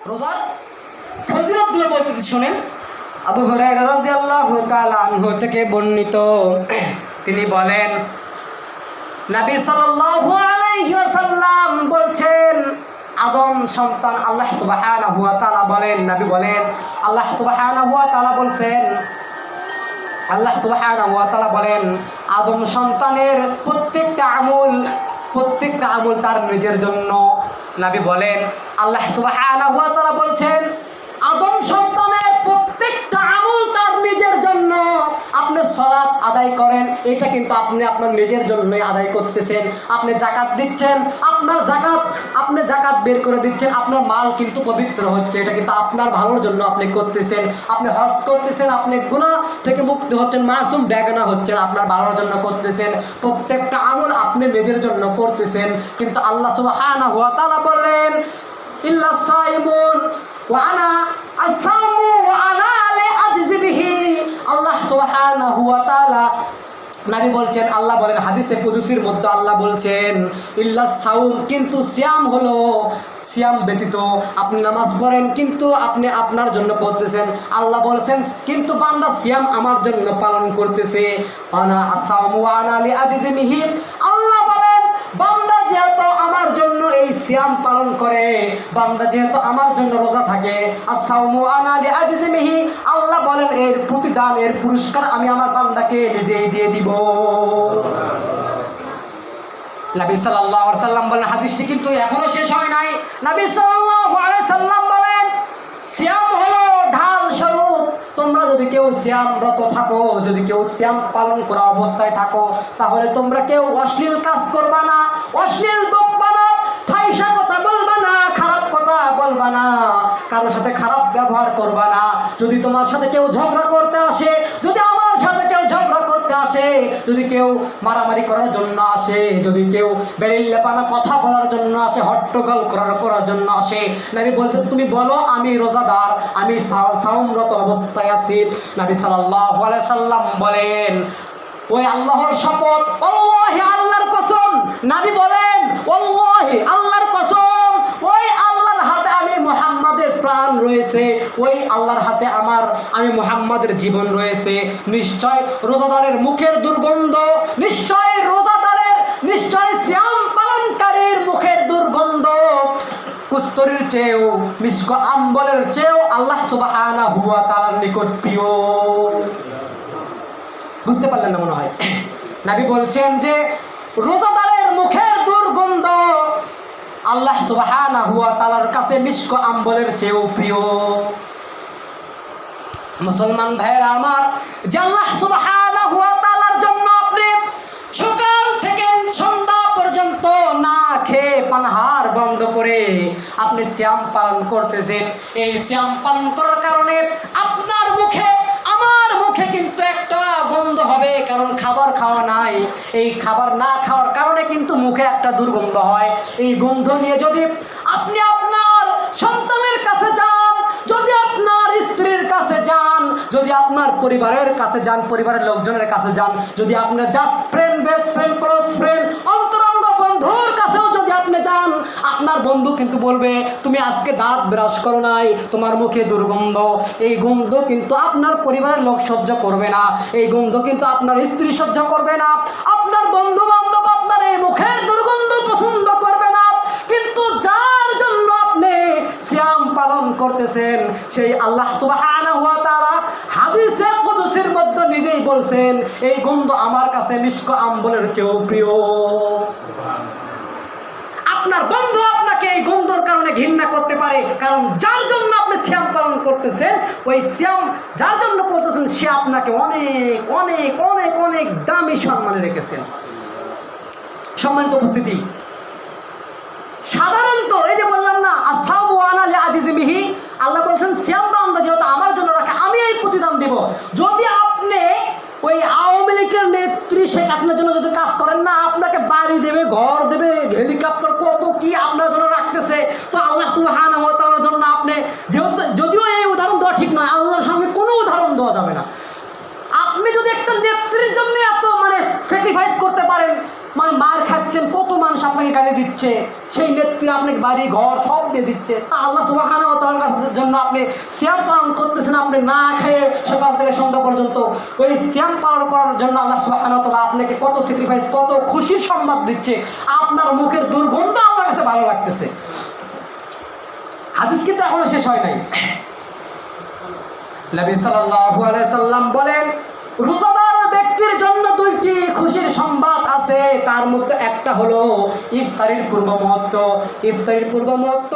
রোজার ফজিলতগুলো বলতেছি শোনেন। আবু হুরায়রা রাদিয়াল্লাহু তাআলা আনহু থেকে বর্ণিত, তিনি বলেন নবী সাল্লাল্লাহু আলাইহি ওয়াসাল্লাম বলছেন, আদম সন্তান আল্লাহ সুবহানাহু ওয়া তাআলা বলেন, নবী বলেন আল্লাহ সুবহানাহু ওয়া তাআলা বলছেন, আল্লাহ সুবহানাহু ওয়া তাআলা বলেন আদম সন্তানের প্রত্যেকটা আমল তার নিজের জন্য। নবী বলেন আল্লাহ সুবহানাহু ওয়া তাআলা বলছেন আদম সন্তানের প্রত্যেকটা আমল তার নিজের জন্য। আপনি সালাত আদায় করেন, এটা কিন্তু আপনি আপনার নিজের জন্যই আদায় করতেছেন। আপনি যাকাত দিচ্ছেন, আপনি যাকাত বের করে দিচ্ছেন, আপনার মাল কিন্তু পবিত্র হচ্ছে, এটা কিন্তু আপনার ভালোর জন্য আপনি করতেছেন। আপনি হজ করতেছেন, আপনি গুনাহ থেকে মুক্ত হচ্ছেন, মাসুম বেগানা হচ্ছেন, আপনার ভালোর জন্য করতেছেন। প্রত্যেকটা আমল আপনি নিজের জন্য করতেছেন। কিন্তু আল্লাহ সুবহানাহু ওয়া তাআলা বললেন ইল্লা সাইমুন ওয়া আনা আসামু ওয়া আনা লিআজজি বিহি। আল্লাহ সুবহানাহু ওয়া তাআলা নবী বলছেন, আল্লাহ বলেন হাদিসে কুদসির মধ্যে আল্লাহ বলছেন ইল্লা সাউম, কিন্তু সিয়াম হলো, সিয়াম ব্যতীত আপনি নামাজ পড়েন কিন্তু আপনি আপনার জন্য পড়তেছেন। আল্লাহ বলছেন কিন্তু বান্দা সিয়াম আমার জন্য পালন করতেছে। আনা আসামু ওয়া আনা লিআজজি বিহি। আল্লাহ বলেন বান্দা যেহেতু আমার জন্য এই সিয়াম পালন করে, বান্দা যেহেতু আমার জন্য রোজা থাকে, আসাউমু আনা লিআজজি বিহি, আল্লাহ বলেন এর প্রতিদান, এর পুরস্কার আমি আমার বান্দাকে নিজেই দিয়ে দিব। নবী সাল্লাল্লাহু আলাইহি সাল্লাম বলেন, হাদিসটি কিন্তু এখনো শেষ হয় নাই। নবী সাল্লাল্লাহু আলাইহি সাল্লাম বলেন সিয়াম হলো ঢাল স্বরূপ। তোমরা যদি কেউ সিয়ামরত থাকো, যদি কেউ সিয়াম পালন করা অবস্থায় থাকো, তাহলে তোমরা কেউ অশ্লীল কাজ করবা না, অশ্লীল বকবা না, ফাহিশা কথা বলবা না, খারাপ কথা বলবা না, কারোর সাথে খারাপ ব্যবহার করবা না। যদি তোমার সাথে কেউ ঝগড়া করতে আসে, যদি আমার সাথে কেউ ঝগড়া করতে আসে, যদি কেউ মারামারি করার জন্য আসে, যদি কেউ বেলিল্লাপানা কথা বলার জন্য আসে, হট্টগোল করার জন্য আসে, নবী বলতেন তুমি বলো আমি রোজাদার, আমি সাওমরত অবস্থায় আছি। নবী সাল্লাল্লাহু আলাইহি সাল্লাম বলেন ওই আল্লাহর শপথ, আল্লাহি আল্লাহর কসম, নবী বলেন আল্লাহি আল্লাহর কসম, ওই আল্লাহর হাতে আমি মুহাম্মাদের প্রাণ রয়েছে, ওই আল্লাহর হাতে আমি মুহাম্মাদের জীবন রয়েছে। নিশ্চয় রোজাদারের মুখের দুর্গন্ধ, নিশ্চয় সিয়াম পালনকারীর মুখের দুর্গন্ধ কুস্তরির চেয়েও, মিস্ক আম্বলের চেয়েও আল্লাহ সুবহানাহু ওয়া তাআলার নিকট প্রিয়। বুঝতে পারলেন না মনে হয়? নবী বলছেন যে রোজাদারের মুখের দুর্গন্ধ আল্লাহ সুবহানাহু ওয়া তাআলার কাছে মিস্ক আম্বলের চেয়েও প্রিয়। মুসলমান ভাইয়েরা আমার, যে আল্লাহ সুবহানাহু ওয়া তাআলার জন্য আপনি সকাল থেকে সন্ধ্যা পর্যন্ত না খেয়ে পানাহার বন্ধ করে আপনি সিয়াম পালন করতেছেন, এই সিয়াম পালন করার কারণে আপনার মুখে আমার মুখে কিন্তু একটা গন্ধ হবে, কারণ খাবার খাওয়া নাই। এই খাবার না খাওয়ার কারণে কিন্তু মুখে একটা দুর্গন্ধ হয়। এই গন্ধ নিয়ে যদি আপনি আপনার সন্তানের কাছে যান, যদি আপনার স্ত্রীর কাছে যান, যদি আপনার পরিবারের কাছে যান, পরিবারের লোকজনের কাছে যান, যদি আপনার just friend, best friend, close friend, অন্তরঙ্গ বন্ধুর কাছেও যদি আপনি যান, আপনার বন্ধু কিন্তু বলবে তুমি আজকে দাঁত ব্রাশ করো নাই, তোমার মুখে দুর্গন্ধ। এই গন্ধ কিন্তু আপনার পরিবারের লোক সহ্য করবে না, এই গন্ধ কিন্তু আপনার স্ত্রী সহ্য করবে না, আপনার বন্ধু বান্ধব আপনার এই মুখের দুর্গন্ধ পছন্দ করবে না। কিন্তু যার জন্য আপনি সিয়াম পালন করতেছেন, সেই আল্লাহ সুবহানাহু ওয়া তাআলা হাদিসে কুদসির মধ্যে নিজেই বলছেন এই গন্ধ আমার কাছে মিস্ক আম্বলের চেয়েও প্রিয়। আপনার বন্ধু আপনাকে এই গন্ধর কারণে ঘৃণা করতে পারে, কারণ যার জন্য আপনি সিয়াম পালন করতেছেন, ওই সিয়াম যার জন্য করতেছেন সে আপনাকে অনেক অনেক অনেক অনেক দামি সম্মানে রেখেছেন। সম্মানিত উপস্থিতি, সাধারণত এই যে বললাম না আসামু আনা লিআজজি বিহি, আল্লাহ বলছেন সিয়াম বান্দা যেহেতু আমার জন্য রাখে আমি এই প্রতিদান দিব। যদি আপনি ওই আওয়ামী লীগের নেত্রী শেখ হাসিনার জন্য যদি কাজ করেন না, আপনাকে বাড়ি দেবে, ঘর দেবে, হেলিকপ্টার কত কি আপনার জন্য রাখতেছে, তো আল্লাহ সুবহানাহু ওয়া তাআলার জন্য আপনি যেহেতু, যদিও এই উদাহরণ দেওয়া ঠিক নয়, আল্লাহর সঙ্গে কোনো উদাহরণ দেওয়া যাবে না। আপনি যদি একটা নেত্রীর জন্য এত স্যাক্রিফাইস করতে পারেন, মার খাচ্ছেন, কত মানুষ আপনাকে গালি দিচ্ছে, সেই নেত্রী আপনাকে বাড়ি ঘর সব দিয়ে দিচ্ছে, তা আল্লাহ সুবহানাহু ওয়া তাআলার জন্য আপনি সিয়াম পালন করতেছেন, আপনি না খেয়ে সকাল থেকে সন্ধ্যা পর্যন্ত। ওই সিয়াম পালন করার জন্য আল্লাহ সুবহানাহু ওয়া তাআলা আপনাকে কত স্যাক্রিফাইস, কত খুশির সংবাদ দিচ্ছে, আপনার মুখের দুর্গন্ধ আমার কাছে ভালো লাগতেছে। হাদিস কিন্তু এখনো শেষ হয় নাই। নবী সাল্লাল্লাহু আলাইহি সাল্লাম বলেন, রোজাদার ব্যক্তির জন্য দুইটি খুশির সংবাদ আছে, তার মধ্যে একটা হলো ইফতারির পূর্ব মুহূর্ত। ইফতারির পূর্ব মুহূর্ত